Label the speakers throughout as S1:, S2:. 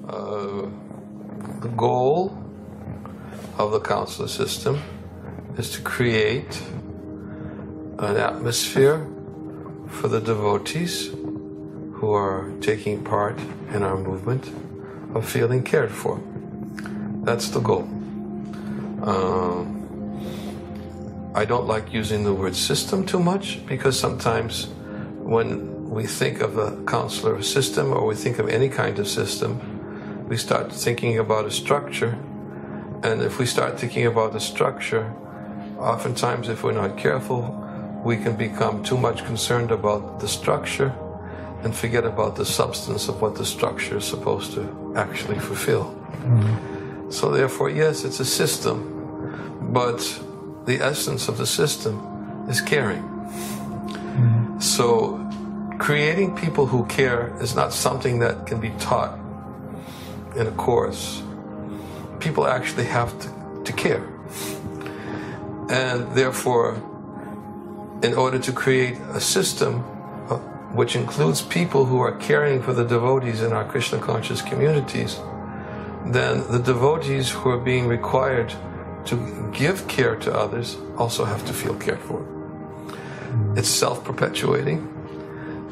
S1: The goal of the counselor system is to create an atmosphere for the devotees who are taking part in our movement of feeling cared for. That's the goal. I don't like using the word system too much, because sometimes when we think of a counselor system, or we think of any kind of system, we start thinking about a structure. And if we start thinking about the structure, oftentimes if we're not careful, we can become too much concerned about the structure and forget about the substance of what the structure is supposed to actually fulfill. Mm-hmm. So therefore, yes, it's a system, but the essence of the system is caring. Mm-hmm. So creating people who care is not something that can be taught in a course. People actually have to care. And therefore, in order to create a system which includes people who are caring for the devotees in our Krishna conscious communities, then the devotees who are being required to give care to others also have to feel cared for. It's self-perpetuating,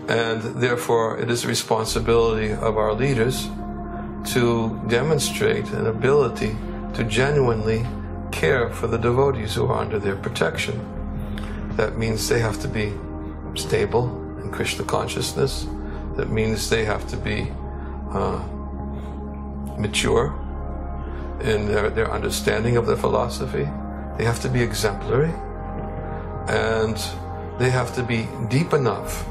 S1: and therefore it is the responsibility of our leaders to demonstrate an ability to genuinely care for the devotees who are under their protection. That means they have to be stable in Krishna consciousness. That means they have to be mature in their understanding of the philosophy. They have to be exemplary, and they have to be deep enough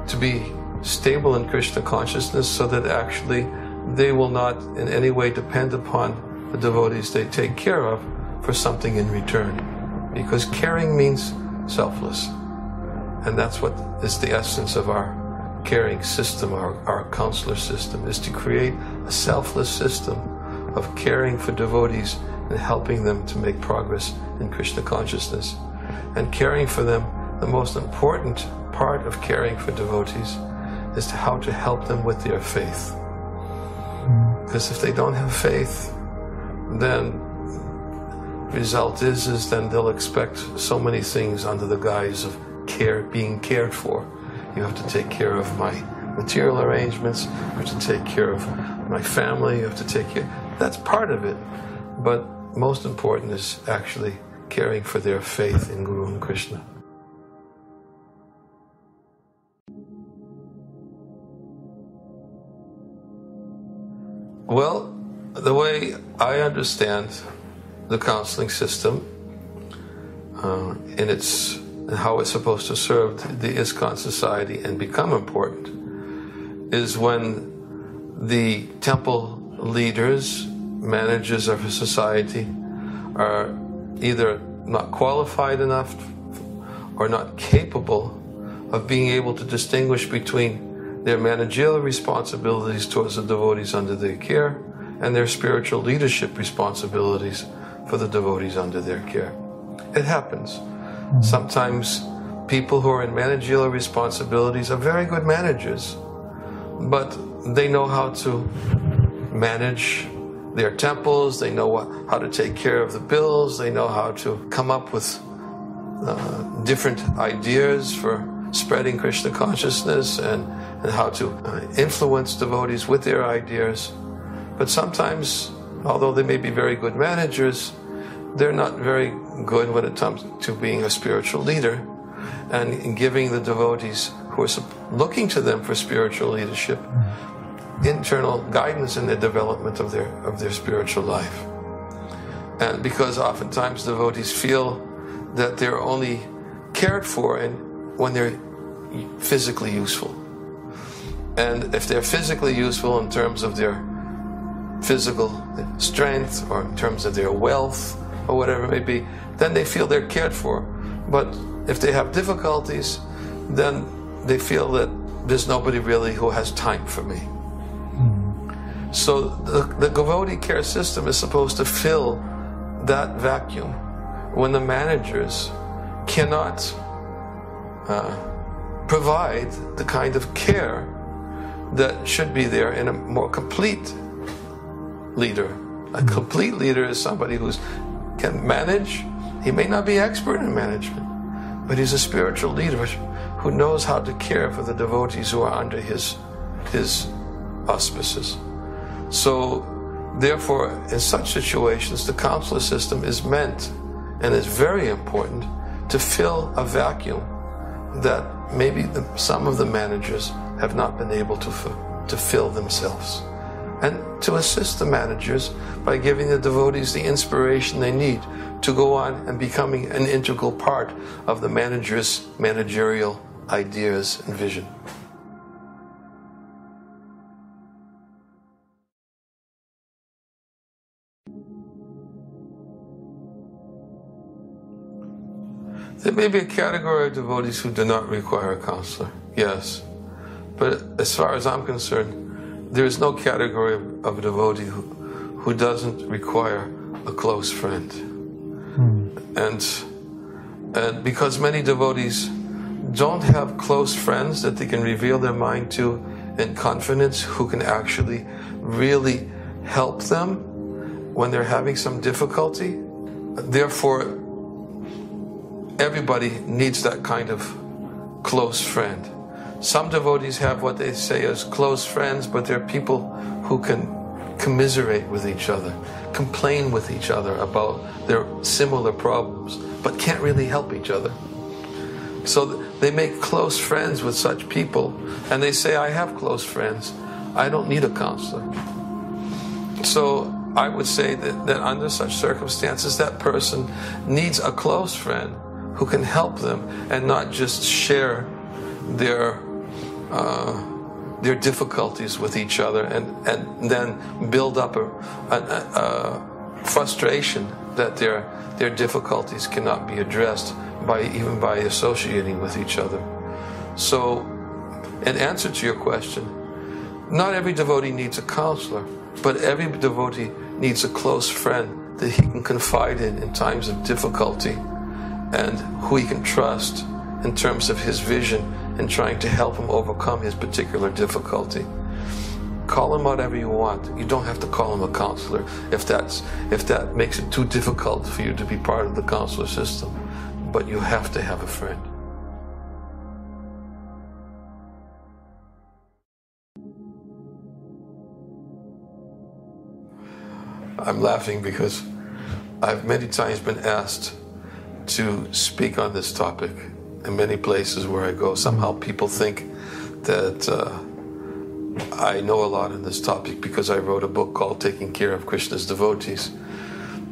S1: to be stable in Krishna consciousness, so that actually they will not in any way depend upon the devotees they take care of for something in return. Because caring means selfless. And that's what is the essence of our caring system, our counselor system, is to create a selfless system of caring for devotees and helping them to make progress in Krishna consciousness. And caring for them, the most important part of caring for devotees is how to help them with their faith. Because if they don't have faith, then result is then they'll expect so many things under the guise of being cared for. You have to take care of my material arrangements, you have to take care of my family, you have to take care. That's part of it. But most important is actually caring for their faith in Guru and Krishna. Well, the way I understand the counseling system and how it's supposed to serve the ISKCON society and become important is when the temple leaders, managers of a society, are either not qualified enough or not capable of being able to distinguish between their managerial responsibilities towards the devotees under their care and their spiritual leadership responsibilities for the devotees under their care. It happens. Sometimes people who are in managerial responsibilities are very good managers, but they know how to manage their temples, they know how to take care of the bills, they know how to come up with different ideas for spreading Krishna consciousness and how to influence devotees with their ideas. But sometimes, although they may be very good managers, they're not very good when it comes to being a spiritual leader and in giving the devotees who are looking to them for spiritual leadership internal guidance in the development of their spiritual life. And because oftentimes devotees feel that they're only cared for when they're physically useful. And if they're physically useful in terms of their physical strength or in terms of their wealth or whatever it may be, then they feel they're cared for. But if they have difficulties, then they feel that there's nobody really who has time for me. So the devotee care system is supposed to fill that vacuum when the managers cannot provide the kind of care that should be there in a more complete leader. A complete leader is somebody who can manage. He may not be expert in management, but he's a spiritual leader who knows how to care for the devotees who are under his auspices. So, therefore, in such situations, the counselor system is meant and is very important to fill a vacuum that maybe some of the managers have not been able to fill themselves, and to assist the managers by giving the devotees the inspiration they need to go on and becoming an integral part of the manager's managerial ideas and vision. There may be a category of devotees who do not require a counselor, yes. But as far as I'm concerned, there is no category of a devotee who doesn't require a close friend. And because many devotees don't have close friends that they can reveal their mind to in confidence, who can actually really help them when they're having some difficulty, therefore everybody needs that kind of close friend. Some devotees have what they say as close friends, but they're people who can commiserate with each other, complain with each other about their similar problems, but can't really help each other. So they make close friends with such people, and they say, I have close friends, I don't need a counselor. So I would say that under such circumstances, that person needs a close friend who can help them and not just share their difficulties with each other and then build up a frustration that their difficulties cannot be addressed even by associating with each other. So, in answer to your question, not every devotee needs a counselor, but every devotee needs a close friend that he can confide in times of difficulty, and who he can trust in terms of his vision in trying to help him overcome his particular difficulty. Call him whatever you want. You don't have to call him a counselor if that makes it too difficult for you to be part of the counselor system. But you have to have a friend. I'm laughing because I've many times been asked to speak on this topic in many places where I go. Somehow people think that I know a lot on this topic because I wrote a book called Taking Care of Krishna's Devotees.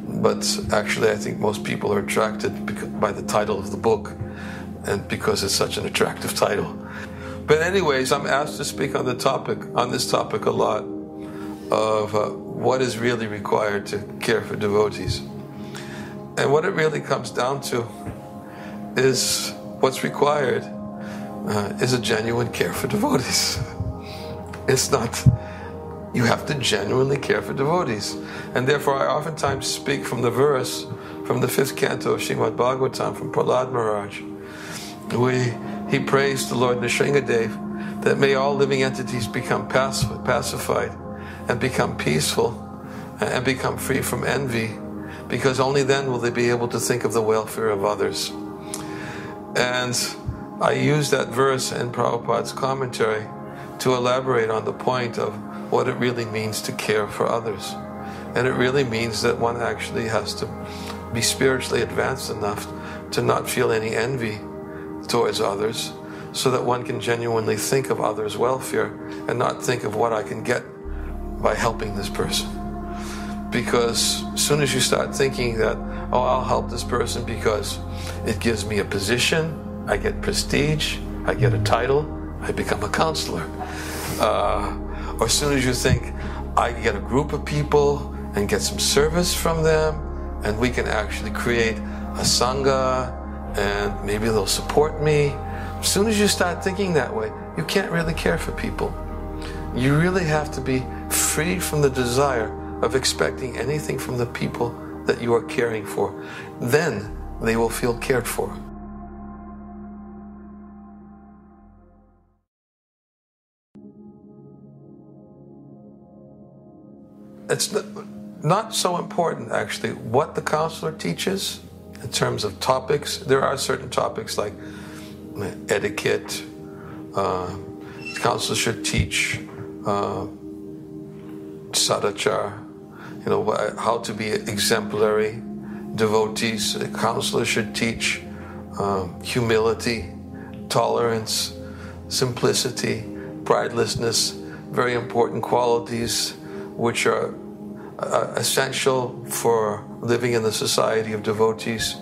S1: But actually I think most people are attracted by the title of the book, and because it's such an attractive title. But anyways, I'm asked to speak on this topic a lot, of what is really required to care for devotees. And what it really comes down to is what's required is a genuine care for devotees. It's not, you have to genuinely care for devotees. And therefore I oftentimes speak from the verse from the 5th canto of Srimad Bhagavatam from Prahlad Maharaj. He prays to Lord Nrsingadev that may all living entities become pacified and become peaceful and become free from envy, because only then will they be able to think of the welfare of others. And I use that verse in Prabhupada's commentary to elaborate on the point of what it really means to care for others. And it really means that one actually has to be spiritually advanced enough to not feel any envy towards others, so that one can genuinely think of others' welfare and not think of what I can get by helping this person. Because as soon as you start thinking that, oh, I'll help this person because it gives me a position, I get prestige, I get a title, I become a counselor. Or as soon as you think, I get a group of people and get some service from them, and we can actually create a sangha, and maybe they'll support me. As soon as you start thinking that way, you can't really care for people. You really have to be free from the desire of expecting anything from the people that you are caring for. Then they will feel cared for. it's not so important, actually, what the counselor teaches in terms of topics. There are certain topics like etiquette. The counselor should teach sadachar, how to be exemplary devotees. The counselor should teach humility, tolerance, simplicity, pridelessness, very important qualities which are essential for living in the society of devotees.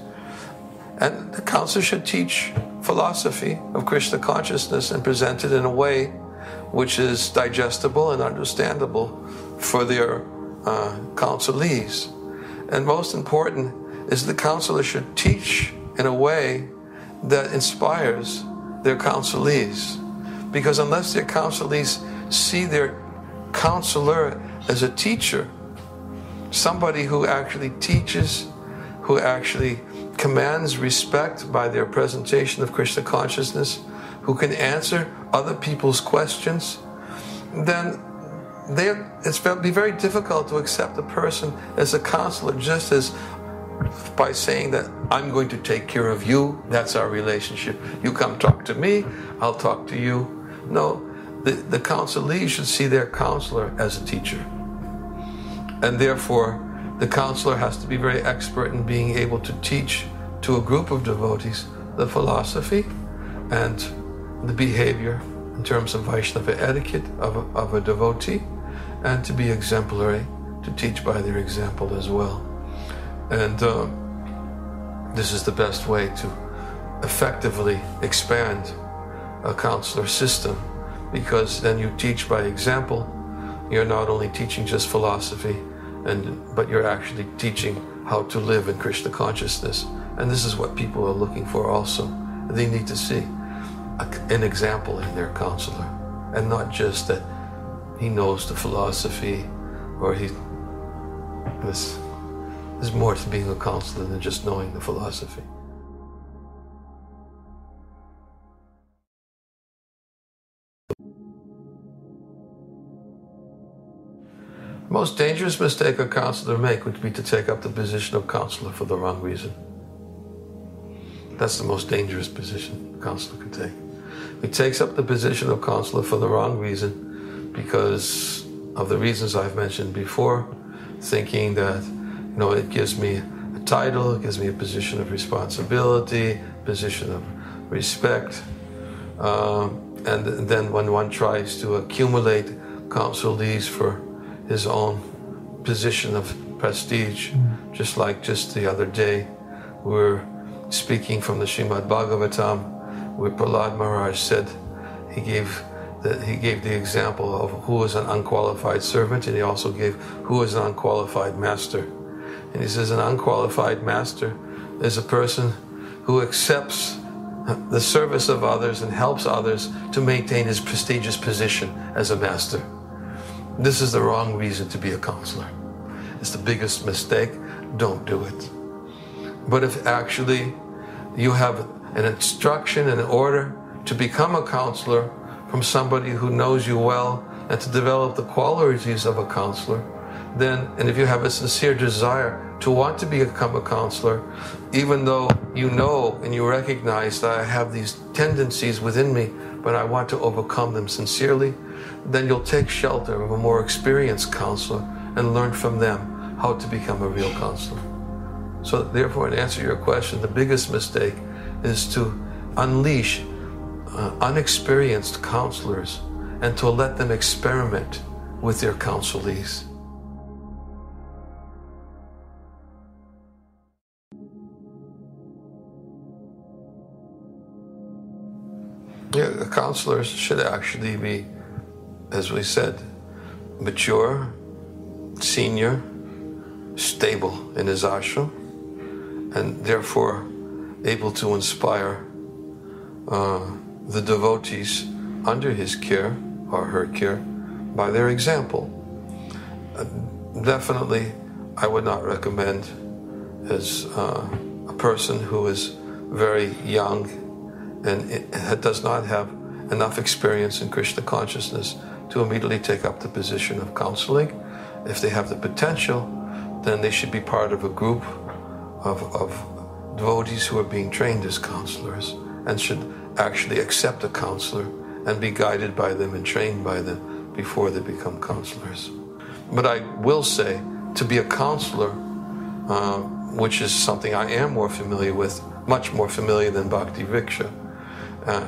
S1: And the counselor should teach philosophy of Krishna consciousness and present it in a way which is digestible and understandable for their counselees. And most important is the counselor should teach in a way that inspires their counselees. Because unless their counselees see their counselor as a teacher, somebody who actually teaches, who actually commands respect by their presentation of Krishna consciousness, who can answer other people's questions, then it's going to be very difficult to accept a person as a counselor just as by saying that I'm going to take care of you, that's our relationship. You come talk to me, I'll talk to you. No, the counselee should see their counselor as a teacher. And therefore, the counselor has to be very expert in being able to teach to a group of devotees the philosophy and the behavior in terms of Vaishnava etiquette of a devotee, and to be exemplary, to teach by their example as well. And this is the best way to effectively expand a counselor system, because then you teach by example. You're not only teaching just philosophy, but you're actually teaching how to live in Krishna consciousness. And this is what people are looking for also. They need to see an example in their counselor, and not just that he knows the philosophy, or there's more to being a counselor than just knowing the philosophy. The most dangerous mistake a counselor make would be to take up the position of counselor for the wrong reason. That's the most dangerous position a counselor can take. He takes up the position of counselor for the wrong reason because of the reasons I've mentioned before, thinking that, it gives me a title, it gives me a position of responsibility, position of respect. And then when one tries to accumulate counselees for his own position of prestige, just the other day, we're speaking from the Srimad Bhagavatam, where Prahlad Maharaj said, he gave the example of who is an unqualified servant, and he also gave who is an unqualified master. And he says an unqualified master is a person who accepts the service of others and helps others to maintain his prestigious position as a master. This is the wrong reason to be a counselor. It's the biggest mistake. Don't do it. But if actually you have an instruction and an order to become a counselor from somebody who knows you well and to develop the qualities of a counselor, and if you have a sincere desire to want to become a counselor, even though you know and you recognize that I have these tendencies within me, but I want to overcome them sincerely, then you'll take shelter of a more experienced counselor and learn from them how to become a real counselor. So therefore, to answer your question, the biggest mistake is to unleash unexperienced counselors and to let them experiment with their counselees. Yeah, counselors should actually be, as we said, mature, senior, stable in his ashram, and therefore able to inspire the devotees under his care or her care by their example. Definitely, I would not recommend as a person who is very young and it does not have enough experience in Krishna consciousness to immediately take up the position of counseling. if they have the potential, then they should be part of a group of devotees who are being trained as counselors and should actually accept a counselor and be guided by them and trained by them before they become counselors. But I will say, to be a counselor, which is something I am more familiar with, much more familiar than Bhakti Vriksha,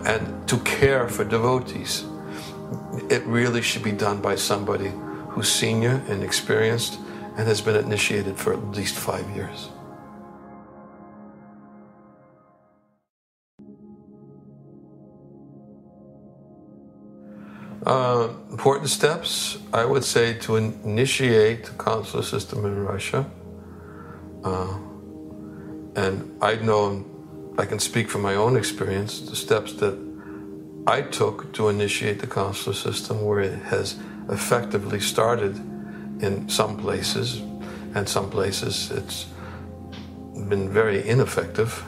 S1: and to care for devotees, it really should be done by somebody who's senior and experienced and has been initiated for at least 5 years. Important steps, I would say, to initiate the consular system in Russia. And I can speak from my own experience, the steps that I took to initiate the consular system, where it has effectively started in some places, and some places it's been very ineffective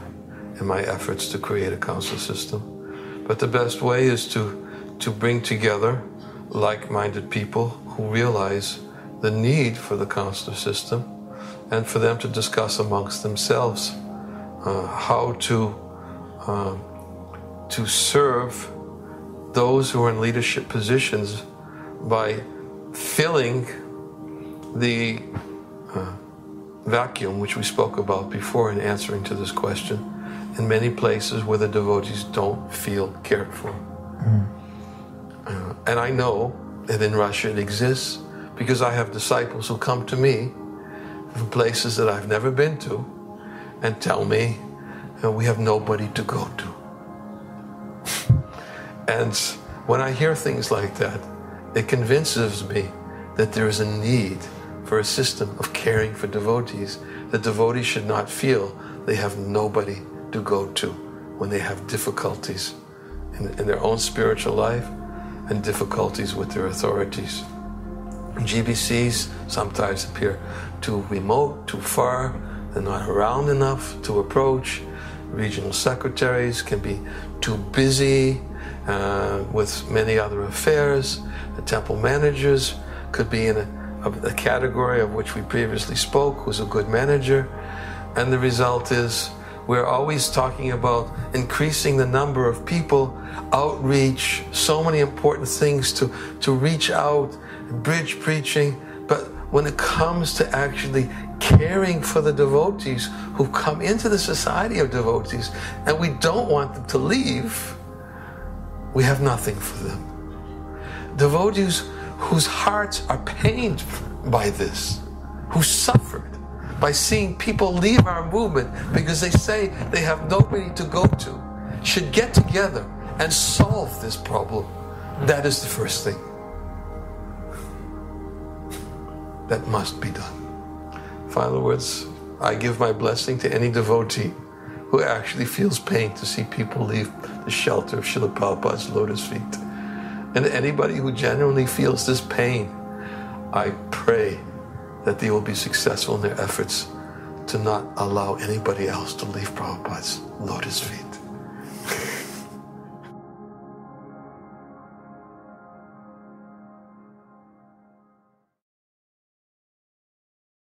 S1: in my efforts to create a consular system. But the best way is to bring together like-minded people who realize the need for the consular system, and for them to discuss amongst themselves how to serve those who are in leadership positions by filling the vacuum which we spoke about before in answering to this question, in many places where the devotees don't feel cared for. And I know that in Russia it exists because I have disciples who come to me from places that I've never been to and tell me, we have nobody to go to. And when I hear things like that, it convinces me that there is a need for a system of caring for devotees. The devotees should not feel they have nobody to go to when they have difficulties in their own spiritual life and difficulties with their authorities. GBCs sometimes appear too remote, too far, they're not around enough to approach. Regional secretaries can be too busy with many other affairs. The temple managers could be in a category of which we previously spoke, who's a good manager. And the result is we're always talking about increasing the number of people, outreach, so many important things to reach out, bridge preaching. But when it comes to actually caring for the devotees who come into the society of devotees, and we don't want them to leave, we have nothing for them. Devotees whose hearts are pained by this, who suffered by seeing people leave our movement because they say they have nobody to go to, should get together and solve this problem. That is the first thing that must be done. Final words, I give my blessing to any devotee who actually feels pain to see people leave the shelter of Srila Prabhupada's lotus feet. And anybody who genuinely feels this pain, I pray that they will be successful in their efforts to not allow anybody else to leave Prabhupada's lotus feet.